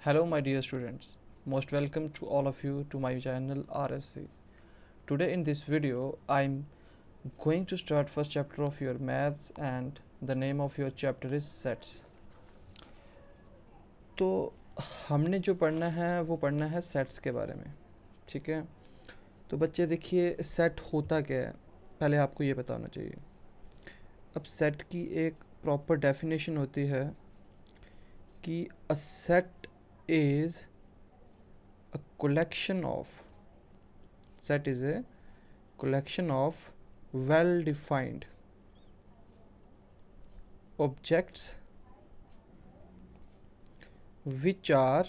Hello, my dear students. Most welcome to all of you to my channel RSC. Today, in this video, I'm going to start first chapter of your maths, and the name of your chapter is sets. तो हमने जो पढ़ना है वो पढ़ना है sets के बारे में, ठीक है। तो बच्चे देखिए, सेट होता क्या है, पहले आपको ये पता होना चाहिए। अब सेट की एक प्रॉपर डेफिनेशन होती है कि a set is a collection of set is a collection of well defined objects which are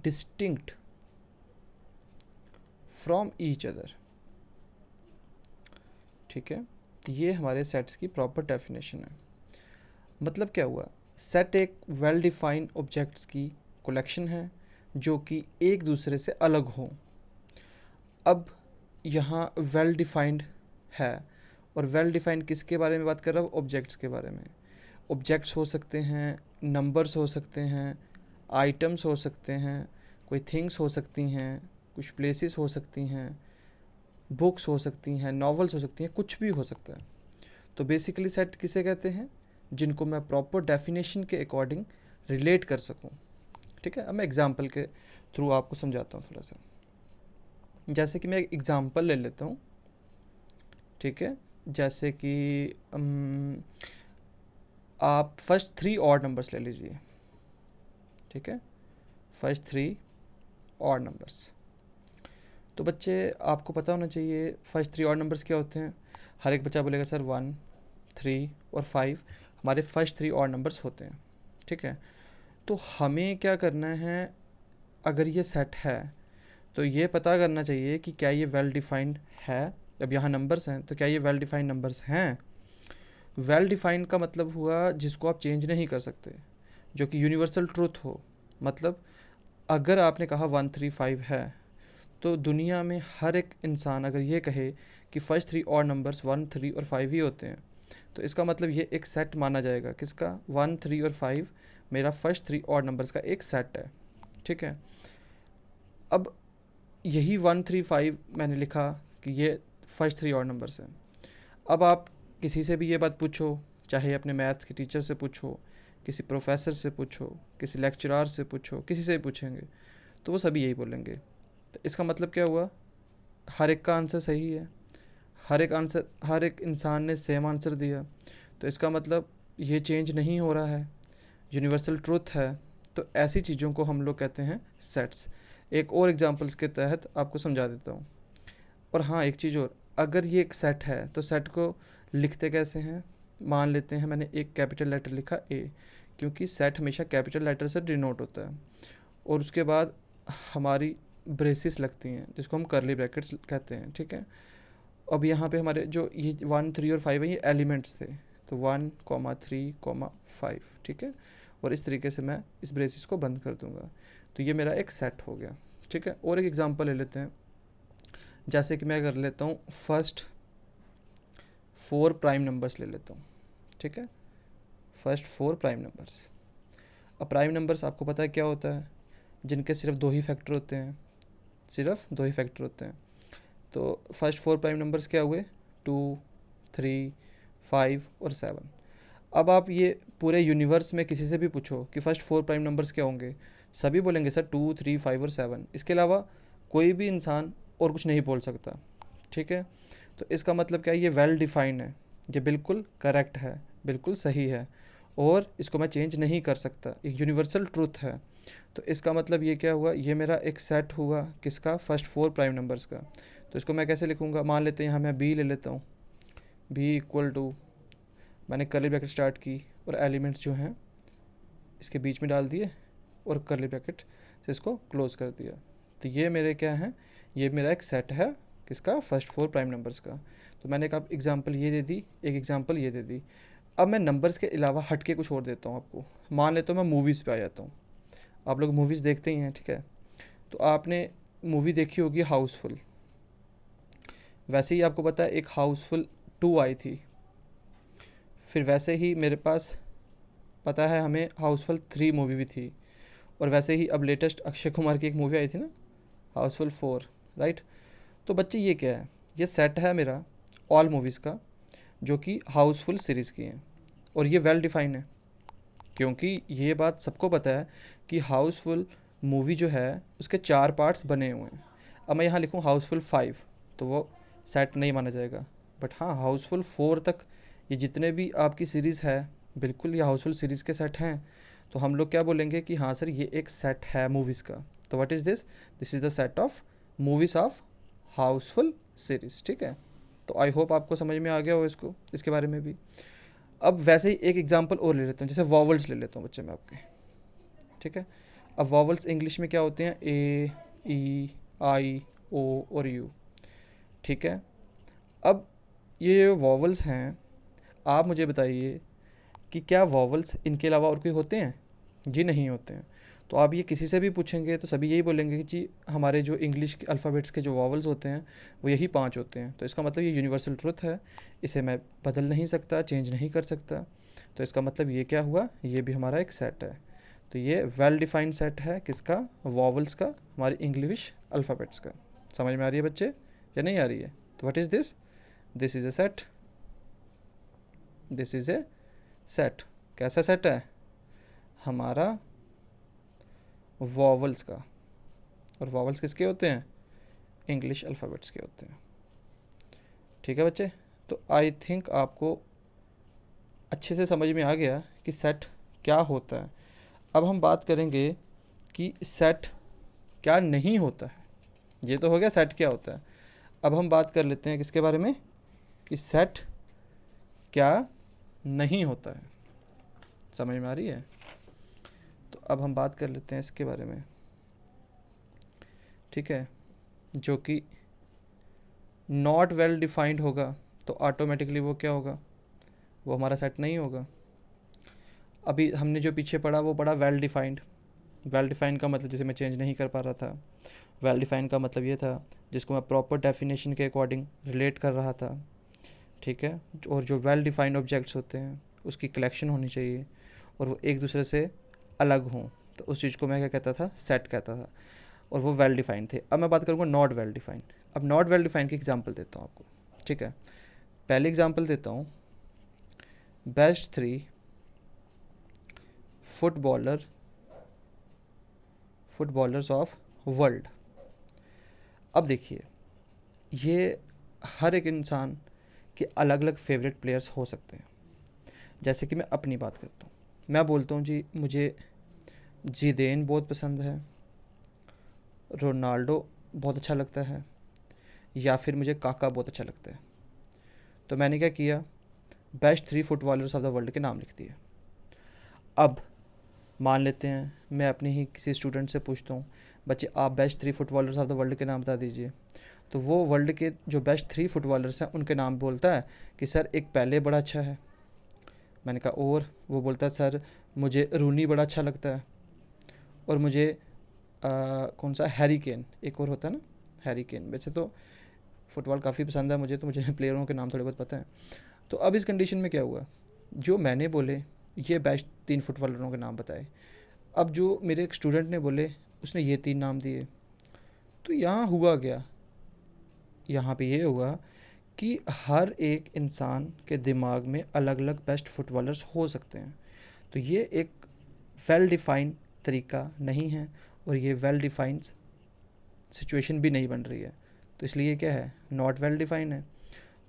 distinct from each other। ठीक है, तो ये हमारे सेट्स की प्रॉपर डेफिनेशन है। मतलब क्या हुआ, सेट एक वेल डिफाइंड ऑब्जेक्ट्स की कलेक्शन है जो कि एक दूसरे से अलग हों। अब यहाँ वेल डिफाइंड है, और वेल डिफाइंड किसके बारे में बात कर रहा हूँ? ऑब्जेक्ट्स के बारे में। ऑब्जेक्ट्स हो सकते हैं, नंबर्स हो सकते हैं, आइटम्स हो सकते हैं, कोई थिंग्स हो सकती हैं, कुछ प्लेसेस हो सकती हैं, बुक्स हो सकती हैं, नॉवेल्स हो सकती हैं, कुछ भी हो सकता है। तो बेसिकली सेट किसे कहते हैं? जिनको मैं प्रॉपर डेफिनेशन के अकॉर्डिंग रिलेट कर सकूं। ठीक है, अब मैं एग्जांपल के थ्रू आपको समझाता हूँ थोड़ा सा। जैसे कि मैं एक एग्जांपल ले लेता हूँ, ठीक है। जैसे कि आप फर्स्ट 3 ऑड नंबर्स ले लीजिए, ठीक है। First 3 odd numbers. तो बच्चे आपको पता होना चाहिए फर्स्ट 3 ऑड नंबर्स क्या होते हैं। हर एक बच्चा बोलेगा सर 1, 3 और 5 हमारे फर्स्ट 3 ऑड नंबर्स होते हैं, ठीक है। तो हमें क्या करना है, अगर ये सेट है तो ये पता करना चाहिए कि क्या ये वेल डिफाइंड है। अब यहाँ नंबर्स हैं तो क्या ये वेल डिफाइंड नंबर्स हैं। वेल डिफाइंड का मतलब हुआ जिसको आप चेंज नहीं कर सकते, जो कि यूनिवर्सल ट्रूथ हो। मतलब अगर आपने कहा 1, 3, 5 है, तो दुनिया में हर एक इंसान अगर ये कहे कि फर्स्ट 3 और नंबर्स 1, 3 और 5 ही होते हैं, तो इसका मतलब ये एक सेट माना जाएगा। किसका? 1, 3 और 5 मेरा फर्स्ट 3 और नंबर्स का एक सेट है, ठीक है। अब यही 1, 3, 5 मैंने लिखा कि ये फर्स्ट 3 और नंबर्स हैं। अब आप किसी से भी ये बात पूछो, चाहे अपने मैथ्स के टीचर से पूछो, किसी प्रोफेसर से पूछो, किसी लेक्चरार से पूछो, किसी से भी पूछेंगे तो वो सभी यही बोलेंगे। तो इसका मतलब क्या हुआ, हर एक का आंसर सही है, हर एक इंसान ने सेम आंसर दिया, तो इसका मतलब ये चेंज नहीं हो रहा है, यूनिवर्सल ट्रूथ है। तो ऐसी चीज़ों को हम लोग कहते हैं सेट्स। एक और एग्जांपल्स के तहत आपको समझा देता हूँ। और हाँ, एक चीज़ और, अगर ये एक सेट है तो सेट को लिखते कैसे हैं? मान लेते हैं मैंने एक कैपिटल लेटर लिखा ए, क्योंकि सेट हमेशा कैपिटल लेटर से डिनोट होता है। और उसके बाद हमारी ब्रेसिस लगती हैं जिसको हम करली ब्रैकेट्स कहते हैं, ठीक है। अब यहाँ पे हमारे जो ये 1, 3 और 5 है ये एलिमेंट्स थे, तो 1, 3, 5, ठीक है। और इस तरीके से मैं इस ब्रेसिस को बंद कर दूंगा, तो ये मेरा एक सेट हो गया, ठीक है। और एक एग्जांपल ले लेते हैं। जैसे कि मैं कर लेता हूँ फर्स्ट 4 प्राइम नंबर्स ले लेता हूँ, ठीक है। First 4 prime numbers. अब प्राइम नंबर्स आपको पता है क्या होता है? जिनके सिर्फ 2 ही फैक्टर होते हैं, सिर्फ 2 ही फैक्टर होते हैं। तो फर्स्ट 4 प्राइम नंबर्स क्या हुए? 2, 3, 5 और 7। अब आप ये पूरे यूनिवर्स में किसी से भी पूछो कि फर्स्ट 4 प्राइम नंबर्स क्या होंगे, सभी बोलेंगे सर 2, 3, 5 और 7। इसके अलावा कोई भी इंसान और कुछ नहीं बोल सकता, ठीक है। तो इसका मतलब क्या है, ये वेल डिफाइंड है, ये बिल्कुल करेक्ट है, बिल्कुल सही है, और इसको मैं चेंज नहीं कर सकता, एक यूनिवर्सल ट्रूथ है। तो इसका मतलब ये क्या हुआ, ये मेरा एक सेट हुआ किसका? फर्स्ट 4 प्राइम नंबर्स का। तो इसको मैं कैसे लिखूँगा? मान लेते हैं यहाँ मैं बी ले लेता हूँ। बी इक्वल टू, मैंने कर्ली ब्रैकेट स्टार्ट की और एलिमेंट्स जो हैं इसके बीच में डाल दिए और कर्ली ब्रैकेट से इसको क्लोज कर दिया। तो ये मेरे क्या हैं, ये मेरा एक सेट है किसका? फर्स्ट 4 प्राइम नंबर्स का। तो मैंने एक एग्जांपल ये दे दी, एक एग्जांपल ये दे दी। अब मैं नंबर्स के अलावा हट के कुछ और देता हूँ आपको। मान लेता हूँ मैं मूवीज़ पे आ जाता हूँ। आप लोग मूवीज़ देखते ही हैं, ठीक है। तो आपने मूवी देखी होगी हाउसफुल। वैसे ही आपको पता है एक हाउसफुल 2 आई थी। फिर वैसे ही मेरे पास पता है हमें हाउसफुल 3 मूवी भी थी, और वैसे ही अब लेटेस्ट अक्षय कुमार की एक मूवी आई थी ना, हाउसफुल 4, राइट। तो बच्चे ये क्या है, ये सेट है मेरा ऑल मूवीज़ का, जो कि हाउसफुल सीरीज़ की हैं, और ये वेल डिफाइन है, क्योंकि ये बात सबको पता है कि हाउसफुल मूवी जो है उसके 4 पार्ट्स बने हुए हैं। अब मैं यहाँ लिखूँ हाउसफुल 5 तो वो सेट नहीं माना जाएगा, बट हाँ हाउसफुल 4 तक ये जितने भी आपकी सीरीज़ है बिल्कुल ये हाउसफुल सीरीज़ के सेट हैं। तो हम लोग क्या बोलेंगे कि हाँ सर ये एक सेट है मूवीज़ का। तो what is this, this is the set of movies of Housefull series, ठीक है। तो आई होप आपको समझ में आ गया हो इसको, इसके बारे में भी। अब वैसे ही एक एग्जांपल और ले लेता हूँ, जैसे वॉवल्स ले लेता हूँ बच्चे में आपके, ठीक है। अब वॉवल्स इंग्लिश में क्या होते हैं, ए, ई, आई, ओ और यू, ठीक है। अब ये वॉवल्स हैं, आप मुझे बताइए कि क्या वॉवल्स इनके अलावा और कोई होते हैं? जी नहीं होते हैं। तो आप ये किसी से भी पूछेंगे तो सभी यही बोलेंगे कि जी हमारे जो इंग्लिश के अल्फ़ाबेट्स के जो वॉवल्स होते हैं वो यही 5 होते हैं। तो इसका मतलब ये यूनिवर्सल ट्रुथ है, इसे मैं बदल नहीं सकता, चेंज नहीं कर सकता। तो इसका मतलब ये क्या हुआ, ये भी हमारा एक सेट है। तो ये वेल डिफाइंड सेट है किसका, वॉवल्स का, हमारे इंग्लिश अल्फ़ाबेट्स का। समझ में आ रही है बच्चे या नहीं आ रही है? तो what is this, this is a set, this is a set. कैसा सेट है, हमारा वॉवल्स का। और वॉवल्स किसके होते हैं, इंग्लिश अल्फ़ाबेट्स के होते हैं, ठीक है बच्चे। तो आई थिंक आपको अच्छे से समझ में आ गया कि सेट क्या होता है। अब हम बात करेंगे कि सेट क्या नहीं होता है। ये तो हो गया सेट क्या होता है। अब हम बात कर लेते हैं किसके बारे में, कि सेट क्या नहीं होता है। समझ में आ रही है? तो अब हम बात कर लेते हैं इसके बारे में, ठीक है। जो कि नॉट वेल डिफाइंड होगा तो ऑटोमेटिकली वो क्या होगा, वो हमारा सेट नहीं होगा। अभी हमने जो पीछे पढ़ा वो पढ़ा वेल डिफाइंड। वेल डिफाइंड का मतलब, जैसे मैं चेंज नहीं कर पा रहा था, वेल डिफाइंड का मतलब ये था जिसको मैं प्रॉपर डेफिनेशन के अकॉर्डिंग रिलेट कर रहा था, ठीक है। और जो वेल डिफाइंड ऑब्जेक्ट्स होते हैं उसकी कलेक्शन होनी चाहिए और वो एक दूसरे से अलग हों, तो उस चीज़ को मैं क्या कहता था, सेट कहता था, और वो वेल डिफाइंड थे। अब मैं बात करूँगा नॉट वेल डिफाइंड। अब नॉट वेल डिफाइंड की एग्जांपल देता हूँ आपको, ठीक है। पहले एग्जांपल देता हूँ, बेस्ट 3 फुटबॉलर्स ऑफ वर्ल्ड। अब देखिए, ये हर एक इंसान के अलग अलग फेवरेट प्लेयर्स हो सकते हैं। जैसे कि मैं अपनी बात करता हूँ, मैं बोलता हूँ जी मुझे जिदेन बहुत पसंद है, रोनाल्डो बहुत अच्छा लगता है, या फिर मुझे काका बहुत अच्छा लगता है। तो मैंने क्या किया, best 3 footballers of the world के नाम लिख दिए। अब मान लेते हैं मैं अपने ही किसी स्टूडेंट से पूछता हूँ, बच्चे आप best 3 footballers of the world के नाम बता दीजिए। तो वो वर्ल्ड के जो बेस्ट 3 फुटबॉलर्स हैं उनके नाम बोलता है कि सर एक पहले बड़ा अच्छा है, मैंने कहा और, वो बोलता है सर मुझे रूनी बड़ा अच्छा लगता है, और मुझे कौन सा हैरी केन, एक और होता है ना हैरी केन। वैसे तो फुटबॉल काफ़ी पसंद है मुझे, तो मुझे प्लेयरों के नाम थोड़े बहुत पता है। तो अब इस कंडीशन में क्या हुआ, जो मैंने बोले ये बेस्ट 3 फुटबॉलरों के नाम बताए, अब जो मेरे एक स्टूडेंट ने बोले उसने ये 3 नाम दिए। तो यहाँ हुआ क्या, यहाँ पे ये हुआ कि हर एक इंसान के दिमाग में अलग अलग बेस्ट फुटबॉलर्स हो सकते हैं। तो ये एक वेल डिफाइंड तरीका नहीं है, और ये वेल डिफाइंड सिचुएशन भी नहीं बन रही है। तो इसलिए क्या है, नॉट वेल डिफाइंड है।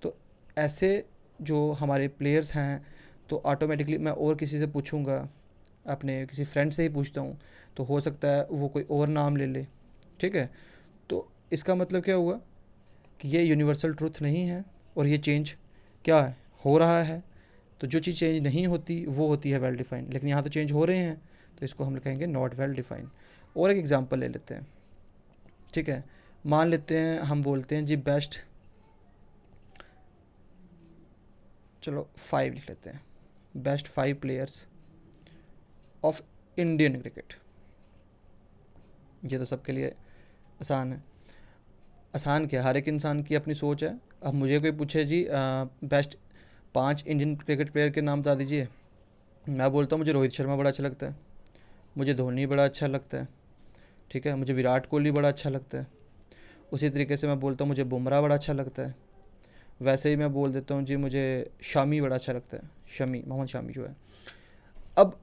तो ऐसे जो हमारे प्लेयर्स हैं, तो ऑटोमेटिकली मैं और किसी से पूछूंगा, अपने किसी फ्रेंड से ही पूछता हूँ, तो हो सकता है वो कोई और नाम ले ले, ठीक है। तो इसका मतलब क्या हुआ कि ये यूनिवर्सल ट्रुथ नहीं है, और ये चेंज क्या है, हो रहा है। तो जो चीज़ चेंज नहीं होती वो होती है वेल डिफाइंड, लेकिन यहाँ तो चेंज हो रहे हैं, तो इसको हम कहेंगे नॉट वेल डिफाइंड। और एक एग्जांपल ले लेते हैं, ठीक है। मान लेते हैं हम बोलते हैं जी बेस्ट, चलो 5 लिख लेते हैं, best 5 players of Indian cricket. ये तो सबके लिए आसान है। आसान क्या, हर एक इंसान की अपनी सोच है। अब मुझे कोई पूछे जी बेस्ट 5 इंडियन क्रिकेट प्लेयर के नाम बता दीजिए, मैं बोलता हूँ मुझे रोहित शर्मा बड़ा अच्छा लगता है, मुझे धोनी बड़ा अच्छा लगता है, ठीक है, मुझे विराट कोहली बड़ा अच्छा लगता है। उसी तरीके से मैं बोलता हूँ मुझे बुमराह बड़ा अच्छा लगता है। वैसे ही मैं बोल देता हूँ जी मुझे शामी बड़ा अच्छा लगता है, शमी, मोहम्मद शामी जो है। अब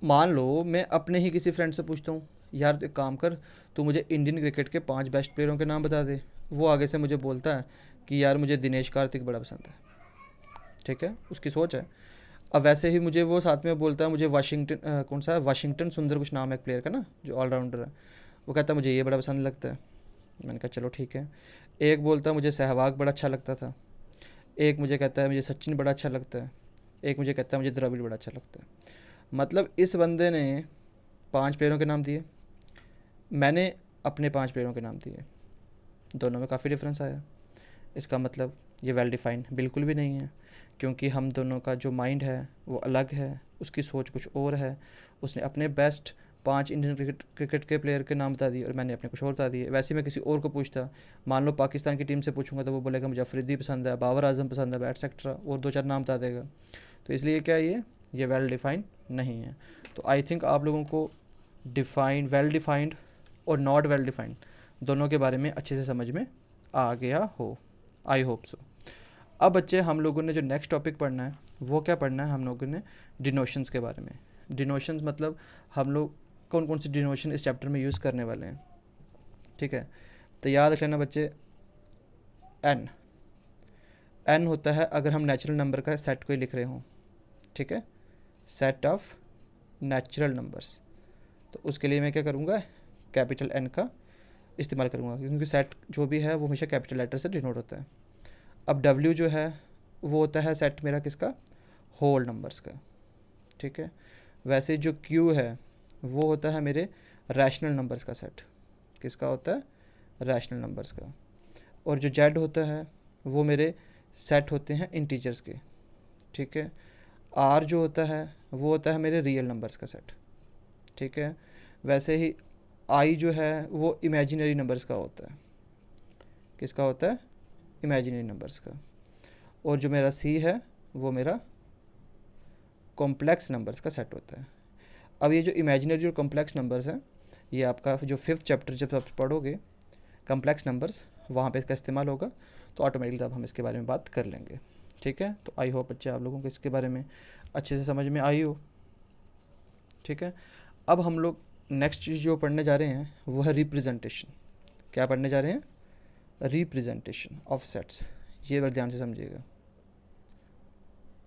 मान लो मैं अपने ही किसी फ्रेंड से पूछता हूँ, यार एक काम कर, तू मुझे इंडियन क्रिकेट के 5 बेस्ट प्लेयरों के नाम बता दे। वो आगे से मुझे बोलता है कि यार मुझे दिनेश कार्तिक बड़ा पसंद है, ठीक है, उसकी सोच है। अब वैसे ही मुझे वो साथ में बोलता है मुझे वाशिंगटन कौन सा है, वाशिंगटन सुंदर कुछ नाम है एक प्लेयर का ना, जो ऑलराउंडर है। वो कहता है मुझे ये बड़ा पसंद लगता है। मैंने कहा चलो ठीक है। एक बोलता है मुझे सहवाग बड़ा अच्छा लगता था। एक मुझे कहता है मुझे सचिन बड़ा अच्छा लगता है। एक मुझे कहता है मुझे द्रविड़ बड़ा अच्छा लगता है। मतलब इस बंदे ने 5 प्लेयरों के नाम दिए, मैंने अपने 5 प्लेयरों के नाम दिए, दोनों में काफ़ी डिफरेंस आया। इसका मतलब ये वेल डिफाइंड बिल्कुल भी नहीं है, क्योंकि हम दोनों का जो माइंड है वो अलग है, उसकी सोच कुछ और है। उसने अपने बेस्ट 5 इंडियन क्रिकेट के प्लेयर के नाम बता दिए और मैंने अपने कुछ और बता दिए। वैसे ही मैं किसी और को पूछता, मान लो पाकिस्तान की टीम से पूछूंगा, तो वो बोलेगा मुझे अफरीदी पसंद है, बाबर आजम पसंद है, एटसेट्रा, और 2-4 नाम बता देगा। तो इसलिए क्या है ये वेल डिफाइंड नहीं है। तो आई थिंक आप लोगों को डिफाइंड, वेल डिफाइंड और नॉट वेल डिफाइंड दोनों के बारे में अच्छे से समझ में आ गया हो, आई होप सो। अब बच्चे हम लोगों ने जो नेक्स्ट टॉपिक पढ़ना है वो क्या पढ़ना है, हम लोगों ने डिनोशंस के बारे में। डिनोशंस मतलब हम लोग कौन कौन सी डिनोशन इस चैप्टर में यूज़ करने वाले हैं, ठीक है। तो याद रख लेना बच्चे, एन, एन होता है अगर हम नेचुरल नंबर का सेट कोई लिख रहे हों, ठीक है, सेट ऑफ नेचुरल नंबर्स। तो उसके लिए मैं क्या करूँगा, कैपिटल एन का इस्तेमाल करूँगा, क्योंकि सेट जो भी है वो हमेशा कैपिटल लेटर से डिनोट होता है। अब डब्ल्यू जो है वो होता है सेट मेरा किसका, होल नंबर्स का, ठीक है। वैसे जो क्यू है वो होता है मेरे रैशनल नंबर्स का सेट, किसका होता है, रैशनल नंबर्स का। और जो जेड होता है वो मेरे सेट होते हैं इंटीजर्स के, ठीक है। आर जो होता है वो होता है मेरे रियल नंबर्स का सेट, ठीक है। वैसे ही आई जो है वो इमेजिनरी नंबर्स का होता है, किसका होता है, इमेजिनरी नंबर्स का। और जो मेरा सी है वो मेरा कॉम्प्लेक्स नंबर्स का सेट होता है। अब ये जो इमेजिनरी और कॉम्प्लेक्स नंबर्स हैं, ये आपका जो 5th चैप्टर जब आप पढ़ोगे कॉम्प्लेक्स नंबर्स, वहाँ पे इसका इस्तेमाल होगा, तो ऑटोमेटिकली तब हम इसके बारे में बात कर लेंगे, ठीक है। तो आई होप बच्चे आप लोगों को इसके बारे में अच्छे से समझ में आई हो, ठीक है। अब हम लोग नेक्स्ट चीज़ जो पढ़ने जा रहे हैं वो है रिप्रेजेंटेशन। क्या पढ़ने जा रहे हैं, रिप्रेजेंटेशन ऑफ सेट्स। ये बार ध्यान से समझिएगा,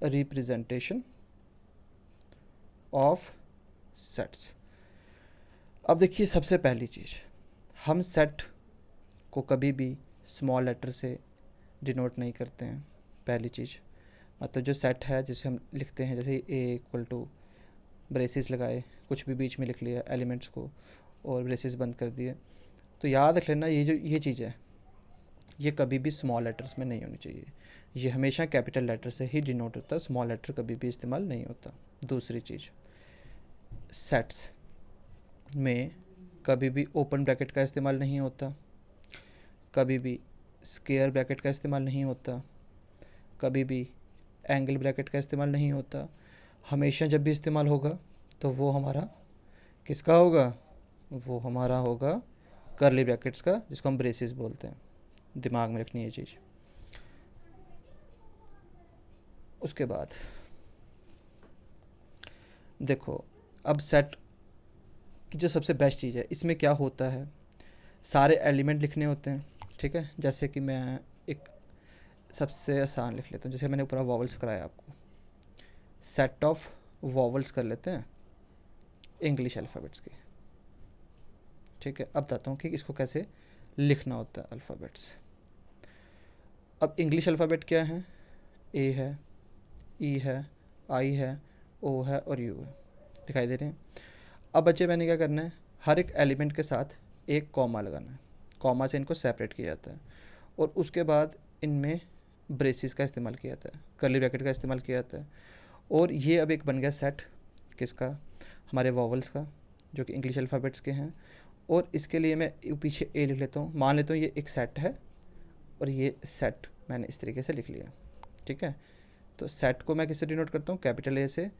रिप्रेजेंटेशन ऑफ सेट्स। अब देखिए सबसे पहली चीज़, हम सेट को कभी भी स्मॉल लेटर से डिनोट नहीं करते हैं। पहली चीज़, मतलब जो सेट है जिसे हम लिखते हैं, जैसे ए इक्वल टू ब्रेसिस लगाए, कुछ भी बीच में लिख लिया एलिमेंट्स को और ब्रेसिस बंद कर दिए, तो याद रख लेना ये चीज़ है, ये कभी भी स्मॉल लेटर्स में नहीं होनी चाहिए। ये हमेशा कैपिटल लेटर से ही डिनोट होता है, स्मॉल लेटर कभी भी इस्तेमाल नहीं होता। दूसरी चीज़, सेट्स में कभी भी ओपन ब्रैकेट का इस्तेमाल नहीं होता, कभी भी स्क्वायर ब्रैकेट का इस्तेमाल नहीं होता, कभी भी एंगल ब्रैकेट का इस्तेमाल नहीं होता। हमेशा जब भी इस्तेमाल होगा तो वो हमारा किसका होगा, वो हमारा होगा करली ब्रैकेट्स का, जिसको हम ब्रेसिस बोलते हैं। दिमाग में रखनी ये चीज़। उसके बाद देखो, अब सेट की जो सबसे बेस्ट चीज़ है, इसमें क्या होता है, सारे एलिमेंट लिखने होते हैं, ठीक है। जैसे कि मैं एक सबसे आसान लिख लेता हूँ, जैसे मैंने ऊपर वॉवल्स कराया आपको, सेट ऑफ वॉवल्स कर लेते हैं इंग्लिश अल्फ़ाबेट्स के, ठीक है। अब बताता हूँ कि इसको कैसे लिखना होता है अल्फ़ाबेट्स। अब इंग्लिश अल्फ़ाबेट क्या है, ए है, ई है, आई है, ओ है और यू है, दिखाई दे रहे हैं। अब बच्चे मैंने क्या करना है, हर एक एलिमेंट के साथ एक कॉमा लगाना है, कॉमा से इनको सेपरेट किया जाता है, और उसके बाद इनमें ब्रेसिस का इस्तेमाल किया जाता है, कर्ली ब्रैकेट का इस्तेमाल किया जाता है। और ये अब एक बन गया सेट किसका, हमारे वॉवल्स का, जो कि इंग्लिश अल्फ़ाबेट्स के हैं। और इसके लिए मैं पीछे ए लिख लेता हूँ, मान लेता हूँ ये एक सेट है और ये सेट मैंने इस तरीके से लिख लिया, ठीक है। तो सेट को मैं किससे डिनोट करता हूँ, कैपिटल ए से,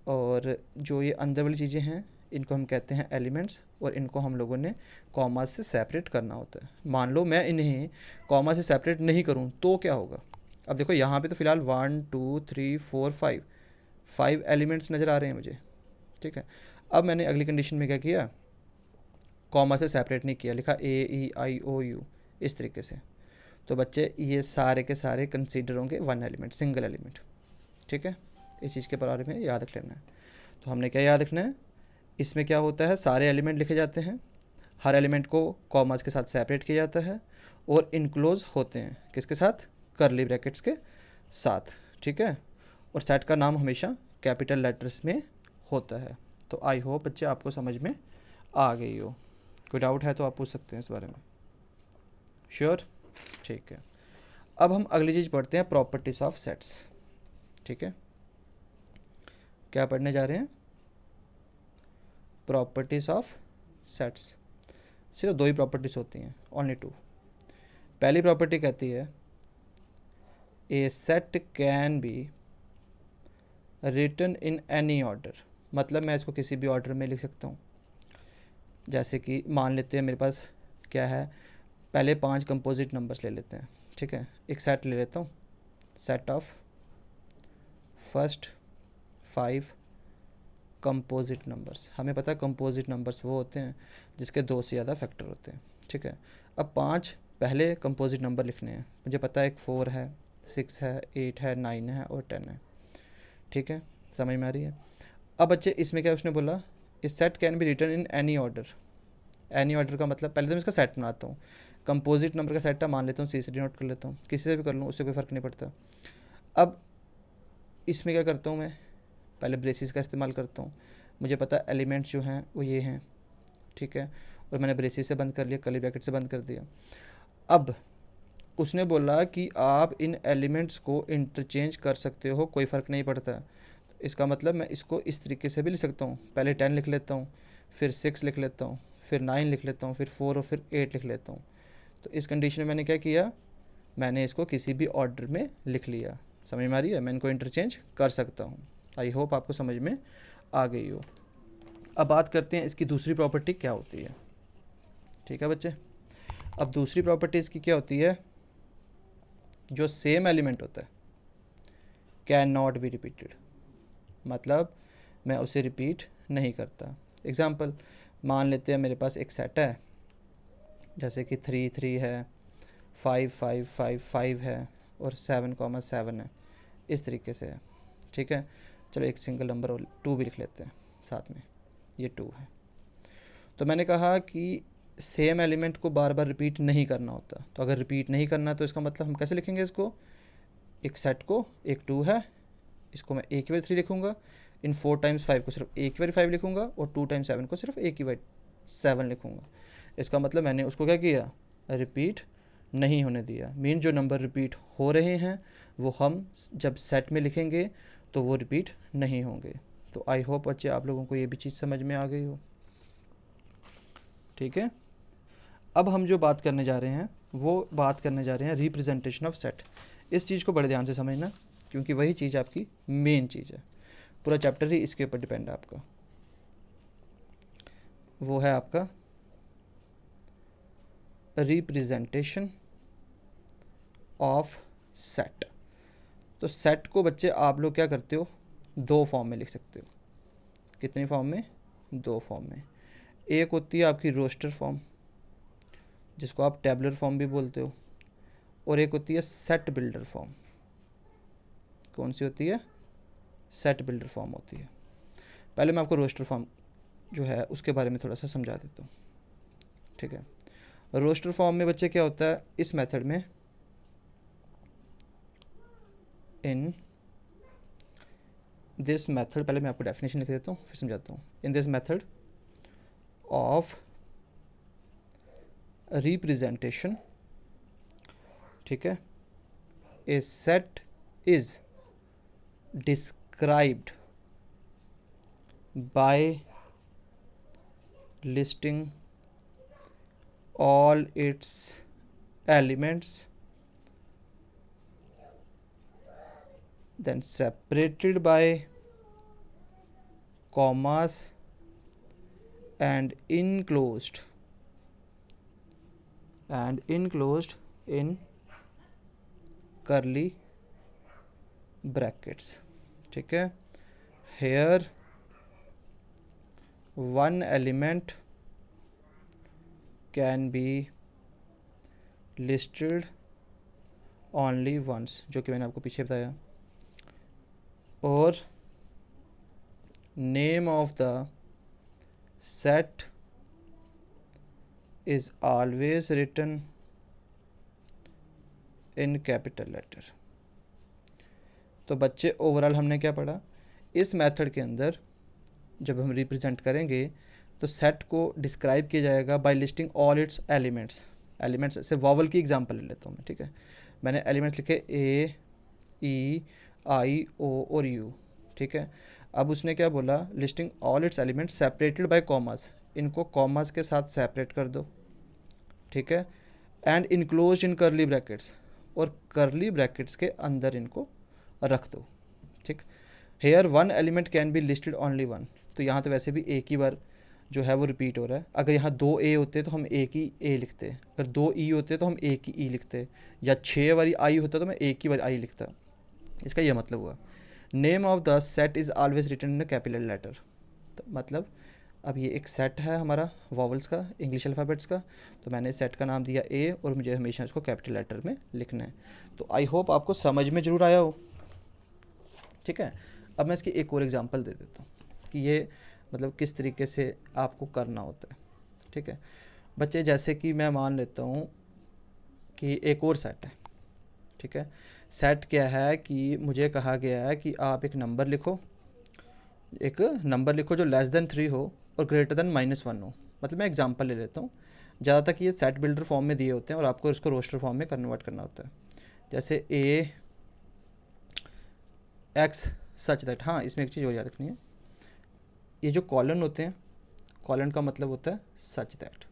और जो ये अंदर वाली चीज़ें हैं इनको हम कहते हैं एलिमेंट्स, और इनको हम लोगों ने कॉमा से सेपरेट करना होता है। मान लो मैं इन्हें कॉमा से सेपरेट नहीं करूँ तो क्या होगा। अब देखो यहाँ पे तो फ़िलहाल 1 2 3 4 5 एलिमेंट्स नज़र आ रहे हैं मुझे, ठीक है। अब मैंने अगली कंडीशन में क्या किया, कॉमा से सेपरेट नहीं किया, लिखा ए ई आई ओ यू इस तरीके से। तो बच्चे ये सारे के सारे कंसीडर होंगे वन एलिमेंट, सिंगल एलिमेंट, ठीक है। इस चीज़ के बारे में याद रख लेना है। तो हमने क्या याद रखना है, इसमें क्या होता है, सारे एलिमेंट लिखे जाते हैं, हर एलिमेंट को कॉमास के साथ सेपरेट किया जाता है, और इनक्लोज होते हैं किसके साथ, करली ब्रैकेट्स के साथ, ठीक है। और सेट का नाम हमेशा कैपिटल लेटर्स में होता है। तो आई होप बच्चे आपको समझ में आ गई हो। कोई डाउट है तो आप पूछ सकते हैं इस बारे में। श्योर, ठीक है। अब हम अगली चीज़ पढ़ते हैं, प्रॉपर्टीज़ ऑफ सेट्स, ठीक है। क्या पढ़ने जा रहे हैं, प्रॉपर्टीज़ ऑफ सेट्स। सिर्फ दो ही प्रॉपर्टीज़ होती हैं, ओनली टू। पहली प्रॉपर्टी कहती है a set can be written in any order, मतलब मैं इसको किसी भी ऑर्डर में लिख सकता हूँ। जैसे कि मान लेते हैं मेरे पास क्या है, पहले 5 कंपोजिट नंबर्स ले लेते हैं, ठीक है। एक सेट ले लेता हूँ, set of first 5 composite numbers. हमें पता है कंपोजिट नंबर्स वो होते हैं जिसके 2 से ज़्यादा फैक्टर होते हैं, ठीक है। अब 5 पहले कंपोजिट नंबर लिखने हैं, मुझे पता है एक 4 है, 6 है, 8 है, 9 है और 10 है, ठीक है। समझ में आ रही है। अब बच्चे इसमें क्या उसने बोला, this set can be written in any order. Any order का मतलब, पहले तो मैं इसका सेट बनाता हूँ, कंपोजिट नंबर का सेट है, मान लेता हूँ सी से डिनोट कर लेता हूँ, किसी से भी कर लूँ उससे कोई फ़र्क नहीं पड़ता। अब इसमें क्या करता हूँ मैं, पहले ब्रेसिस का इस्तेमाल करता हूँ, मुझे पता है एलिमेंट्स जो हैं वो ये हैं, ठीक है। और मैंने ब्रेसिस से बंद कर लिया, कर्ली ब्रैकेट से बंद कर दिया। अब उसने बोला कि आप इन एलिमेंट्स को इंटरचेंज कर सकते हो, कोई फ़र्क नहीं पड़ता। तो इसका मतलब मैं इसको इस तरीके से भी लिख सकता हूँ, पहले 10 लिख लेता हूँ, फिर 6 लिख लेता हूँ, फिर 9 लिख लेता हूँ, फिर 4 और फिर 8 लिख लेता हूँ। तो इस कंडीशन में मैंने क्या किया, मैंने इसको किसी भी ऑर्डर में लिख लिया। समझ में आ रही है, मैं इनको इंटरचेंज कर सकता हूँ। आई होप आपको समझ में आ गई हो। अब बात करते हैं इसकी दूसरी प्रॉपर्टी क्या होती है, ठीक है बच्चे। अब दूसरी प्रॉपर्टी इसकी क्या होती है, जो सेम एलिमेंट होता है कैन नॉट बी रिपीटेड, मतलब मैं उसे रिपीट नहीं करता। एग्जाम्पल, मान लेते हैं मेरे पास एक सेट है, जैसे कि 3 3 है, 5 5 5 5 है, और 7 है, इस तरीके से है, ठीक है। चलो एक सिंगल नंबर और 2 भी लिख लेते हैं साथ में, ये 2 है। तो मैंने कहा कि सेम एलिमेंट को बार बार रिपीट नहीं करना होता, तो अगर रिपीट नहीं करना तो इसका मतलब हम कैसे लिखेंगे इसको, एक सेट को, एक 2 है, इसको मैं एक ही बार 3 लिखूँगा, इन 4 टाइम्स 5 को सिर्फ एक ही बार 5 लिखूँगा, और 2 टाइम्स 7 को सिर्फ एक ही बार 7 लिखूँगा। इसका मतलब मैंने उसको क्या किया, रिपीट नहीं होने दिया। मीन जो नंबर रिपीट हो रहे हैं वो हम जब सेट में लिखेंगे तो वो रिपीट नहीं होंगे। तो आई होप बच्चे आप लोगों को ये भी चीज़ समझ में आ गई हो, ठीक है। अब हम जो बात करने जा रहे हैं वो बात करने जा रहे हैं रिप्रेजेंटेशन ऑफ सेट। इस चीज़ को बड़े ध्यान से समझना, क्योंकि वही चीज़ आपकी मेन चीज़ है, पूरा चैप्टर ही इसके ऊपर डिपेंड है आपका। वो है आपका रिप्रेजेंटेशन ऑफ सेट। तो सेट को बच्चे आप लोग क्या करते हो, 2 फॉर्म में लिख सकते हो। कितनी फॉर्म में, 2 फॉर्म में। एक होती है आपकी रोस्टर फॉर्म, जिसको आप टेबलर फॉर्म भी बोलते हो, और एक होती है सेट बिल्डर फॉर्म। कौन सी होती है, सेट बिल्डर फॉर्म होती है। पहले मैं आपको रोस्टर फॉर्म जो है उसके बारे में थोड़ा सा समझा देता हूँ, ठीक है। रोस्टर फॉर्म में बच्चे क्या होता है, इस मेथड में, इन दिस मेथड, पहले मैं आपको डेफिनेशन लिख देता हूँ फिर समझाता हूँ। In this method of representation, ठीक है, a set is described by listing all its elements then separated by commas and enclosed in curly brackets. ठीक है, here one element can be listed only once, जो कि मैंने आपको पीछे बताया, और name of the set is always written in capital letter. तो बच्चे ओवरऑल हमने क्या पढ़ा, इस मेथड के अंदर जब हम रिप्रेजेंट करेंगे तो सेट को डिस्क्राइब किया जाएगा by listing all its elements से वॉवल की एग्जांपल ले लेता हूँ मैं, ठीक है। मैंने एलिमेंट्स लिखे ए, ई, आई, ओ और यू, ठीक है। अब उसने क्या बोला, listing all its elements separated by commas, इनको कॉमास के साथ सेपरेट कर दो, ठीक है। एंड इनक्लोज इन करली ब्रैकेट्स, और करली ब्रैकेट्स के अंदर इनको रख दो, ठीक। Here one element can be listed only one, तो यहाँ तो वैसे भी एक ही बार जो है वो रिपीट हो रहा है। अगर यहाँ 2 ए होते तो हम एक ही ए लिखते, अगर 2 ई होते तो हम एक ही ई लिखते, या 6 बारी आई होता तो मैं एक ही बार आई लिखता। इसका यह मतलब हुआ name of the set is always written in capital letter. मतलब अब ये एक सेट है हमारा वॉवल्स का, इंग्लिश अल्फ़ाबेट्स का, तो मैंने सेट का नाम दिया ए और मुझे हमेशा इसको कैपिटल लेटर में लिखना है। तो आई होप आपको समझ में ज़रूर आया हो, ठीक है। अब मैं इसकी एक और एग्जांपल दे देता हूँ कि ये मतलब किस तरीके से आपको करना होता है, ठीक है। बच्चे जैसे कि मैं मान लेता हूँ कि एक और सेट है, ठीक है। सेट क्या है कि मुझे कहा गया है कि आप एक नंबर लिखो जो लेस देन 3 हो और ग्रेटर देन -1 हो। मतलब मैं एग्जांपल ले लेता हूँ, ज़्यादातर कि ये सेट बिल्डर फॉर्म में दिए होते हैं और आपको इसको रोस्टर फॉर्म में कन्वर्ट करना होता है। जैसे ए एक्स सच दैट, हाँ इसमें एक चीज़ और याद रखनी है, ये जो कॉलन होते हैं, कॉलन का मतलब होता है सच दैट।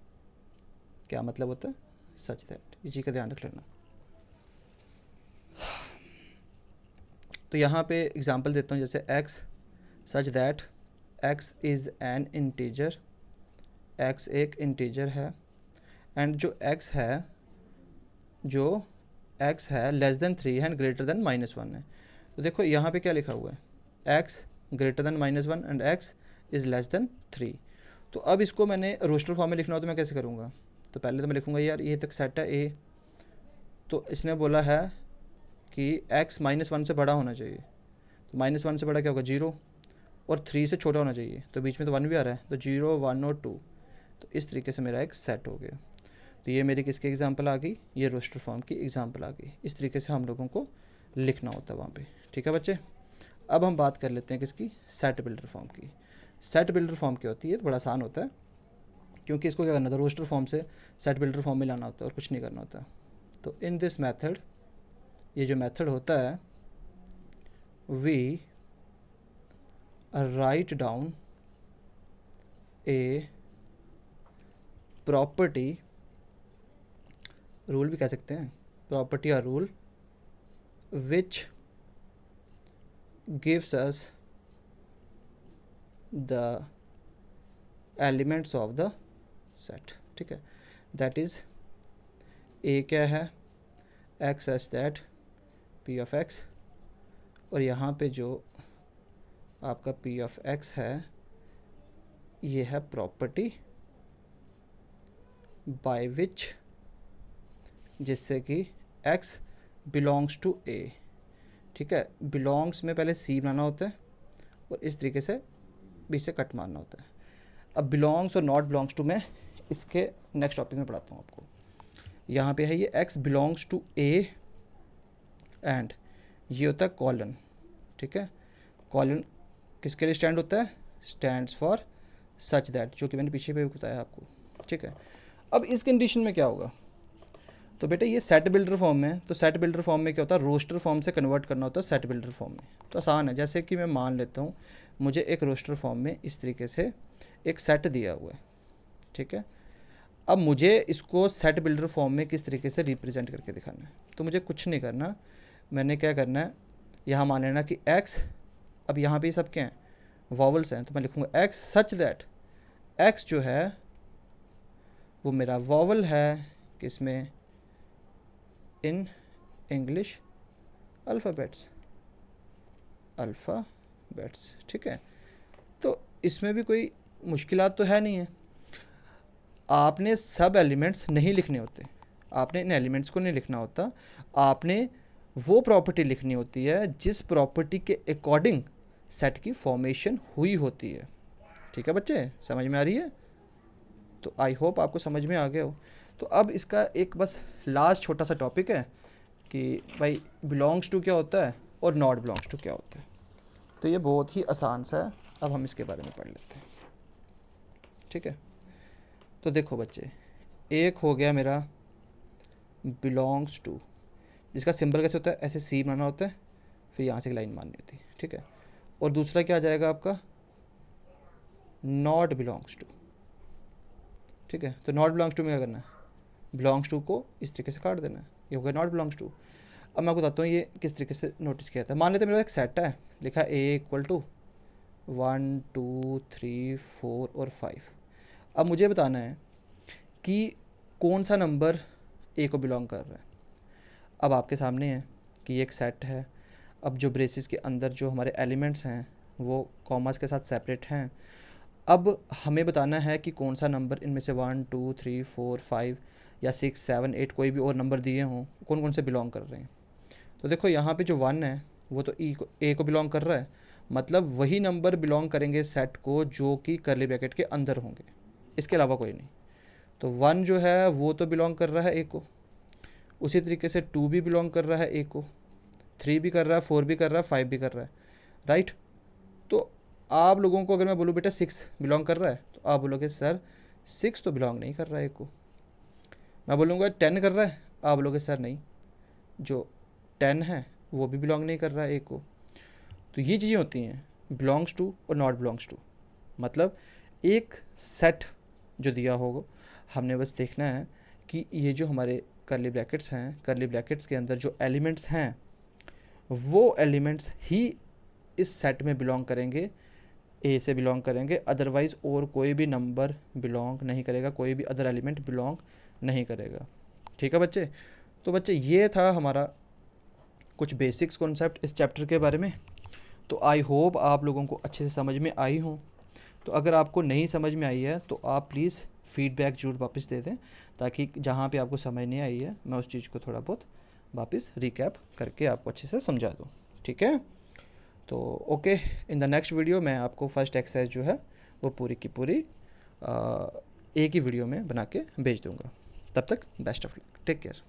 क्या मतलब होता है? सच दैट, इस चीज़ का ध्यान रख लेना। तो यहाँ पे एग्जांपल देता हूँ, जैसे x such that x is an integer, x एक इंटीजर है, एंड जो एक्स है लेस देन 3 है एंड ग्रेटर देन -1 है। तो देखो यहाँ पे क्या लिखा हुआ है, x greater than -1 and x is less than 3। तो अब इसको मैंने रोस्टर फॉर्म में लिखना हो तो मैं कैसे करूँगा, तो पहले तो मैं लिखूँगा यार ये तक सेट है ए, तो इसने बोला है कि x -1 से बड़ा होना चाहिए, तो -1 से बड़ा क्या होगा 0, और 3 से छोटा होना चाहिए, तो बीच में तो 1 भी आ रहा है, तो 0, 1 और 2। तो इस तरीके से मेरा एक सेट हो गया। तो ये मेरी किसकी एग्जांपल आ गई, ये रोस्टर फॉर्म की एग्जांपल आ गई। इस तरीके से हम लोगों को लिखना होता है वहाँ पे, ठीक है बच्चे। अब हम बात कर लेते हैं किसकी, सेट बिल्डर फॉर्म की। सेट बिल्डर फॉर्म क्या होती है, तो बड़ा आसान होता है, क्योंकि इसको क्या करना था, रोस्टर फॉर्म से सेट बिल्डर फॉर्म में लाना होता है और कुछ नहीं करना होता। तो इन दिस मेथड, ये जो मेथड होता है, we write down a property, rule भी कह सकते हैं, प्रॉपर्टी और rule, which gives us the elements of the set, ठीक है। दैट इज़ ए क्या है, x s that p of x, और यहाँ पे जो आपका पी ऑफ एक्स है ये है प्रॉपर्टी बाय विच, जिससे कि x बिलोंग्स टू a, ठीक है। बिलोंग्स में पहले सी बनाना होता है और इस तरीके से बीच से कट मारना होता है। अब बिलोंग्स और नॉट बिलोंग्स टू मैं इसके नेक्स्ट टॉपिक में पढ़ाता हूँ आपको। यहाँ पे है ये x belongs to a and ये होता है कॉलन, ठीक है। कॉलन किसके लिए स्टैंड होता है, स्टैंड्स फॉर सच दैट, जो कि मैंने पीछे पे बताया आपको, ठीक है। अब इस कंडीशन में क्या होगा, तो बेटा ये सेट बिल्डर फॉर्म में, तो सेट बिल्डर फॉर्म में क्या होता है, रोस्टर फॉर्म से कन्वर्ट करना होता है सेट बिल्डर फॉर्म में। तो आसान है, जैसे कि मैं मान लेता हूँ मुझे एक रोस्टर फॉर्म में इस तरीके से एक सेट दिया हुआ है, ठीक है। अब मुझे इसको सेट बिल्डर फॉर्म में किस तरीके से रिप्रेजेंट करके दिखाना है, तो मुझे कुछ नहीं करना, मैंने क्या करना है, यहाँ मान लेना कि x, अब यहाँ पे ये सब क्या हैं, वॉवल्स हैं, तो मैं लिखूँगा x सच दैट x जो है वो मेरा वॉवल है किसमें, इन इंग्लिश अल्फ़ाबेट्स, ठीक है। तो इसमें भी कोई मुश्किलात तो है नहीं है। आपने सब एलिमेंट्स नहीं लिखने होते, आपने इन एलिमेंट्स को नहीं लिखना होता, आपने वो प्रॉपर्टी लिखनी होती है जिस प्रॉपर्टी के अकॉर्डिंग सेट की फॉर्मेशन हुई होती है। ठीक है बच्चे, समझ में आ रही है? तो आई होप आपको समझ में आ गया हो। तो अब इसका एक बस लास्ट छोटा सा टॉपिक है कि भाई बिलोंग्स टू क्या होता है और नॉट बिलोंग्स टू क्या होता है। तो ये बहुत ही आसान सा है, अब हम इसके बारे में पढ़ लेते हैं। ठीक है, तो देखो बच्चे, एक हो गया मेरा बिलोंग्स टू, जिसका सिंबल कैसे होता है, ऐसे सी बनाना होता है, फिर यहाँ से एक लाइन मारनी होती है। ठीक है, और दूसरा क्या आ जाएगा आपका, नॉट बिलोंग्स टू। ठीक है, तो नॉट बिलोंग्स टू में क्या करना है, बिलोंग्स टू को इस तरीके से काट देना है, ये हो गया नॉट बिलोंग्स टू। अब मैं आपको बताता हूँ ये किस तरीके से नोटिस किया था। मान लेते मेरा एक सेट है, लिखा ए इक्वल टू 1 2 3 4 और 5। अब मुझे बताना है कि कौन सा नंबर ए को बिलोंग कर रहा है। अब आपके सामने है कि ये एक सेट है। अब जो ब्रेसिस के अंदर जो हमारे एलिमेंट्स हैं वो कॉमास के साथ सेपरेट हैं। अब हमें बताना है कि कौन सा नंबर इनमें से 1 2 3 4 5 या 6 7 8 कोई भी और नंबर दिए हों, कौन कौन से बिलोंग कर रहे हैं। तो देखो यहाँ पे जो 1 है वो तो ए को बिलोंग कर रहा है, मतलब वही नंबर बिलोंग करेंगे सेट को जो कि करली ब्रैकेट के अंदर होंगे, इसके अलावा कोई नहीं। तो 1 जो है वो तो बिलोंग कर रहा है ए को, उसी तरीके से 2 भी बिलोंग कर रहा है ए को, 3 भी कर रहा है, 4 भी कर रहा है, 5 भी कर रहा है, राइट। तो आप लोगों को अगर मैं बोलूँ बेटा 6 बिलोंग कर रहा है, तो आप बोलोगे सर 6 तो बिलोंग नहीं कर रहा है ए को। मैं बोलूँगा 10 कर रहा है, आप बोलोगे सर नहीं, जो 10 है वो भी बिलोंग नहीं कर रहा है ए को। तो ये चीज़ें होती हैं बिलोंग्स टू और नॉट बिलोंग्स टू। मतलब एक सेट जो दिया होगा, हमने बस देखना है कि ये जो हमारे करली ब्रैकेट्स हैं, करली ब्रैकेट्स के अंदर जो एलिमेंट्स हैं वो एलिमेंट्स ही इस सेट में बिलोंग करेंगे, ए से बिलोंग करेंगे, अदरवाइज़ और कोई भी नंबर बिलोंग नहीं करेगा, कोई भी अदर एलिमेंट बिलोंग नहीं करेगा। ठीक है बच्चे, तो बच्चे ये था हमारा कुछ बेसिक्स कॉन्सेप्ट इस चैप्टर के बारे में। तो आई होप आप लोगों को अच्छे से समझ में आई हो। तो अगर आपको नहीं समझ में आई है तो आप प्लीज़ फीडबैक जरूर वापस दे दें, ताकि जहाँ पे आपको समझ नहीं आई है मैं उस चीज़ को थोड़ा बहुत वापस रिकैप करके आपको अच्छे से समझा दूँ। ठीक है, तो okay, in the next video मैं आपको फर्स्ट एक्सरसाइज जो है वो पूरी की पूरी एक ही वीडियो में बना के भेज दूँगा। तब तक best of luck, take care.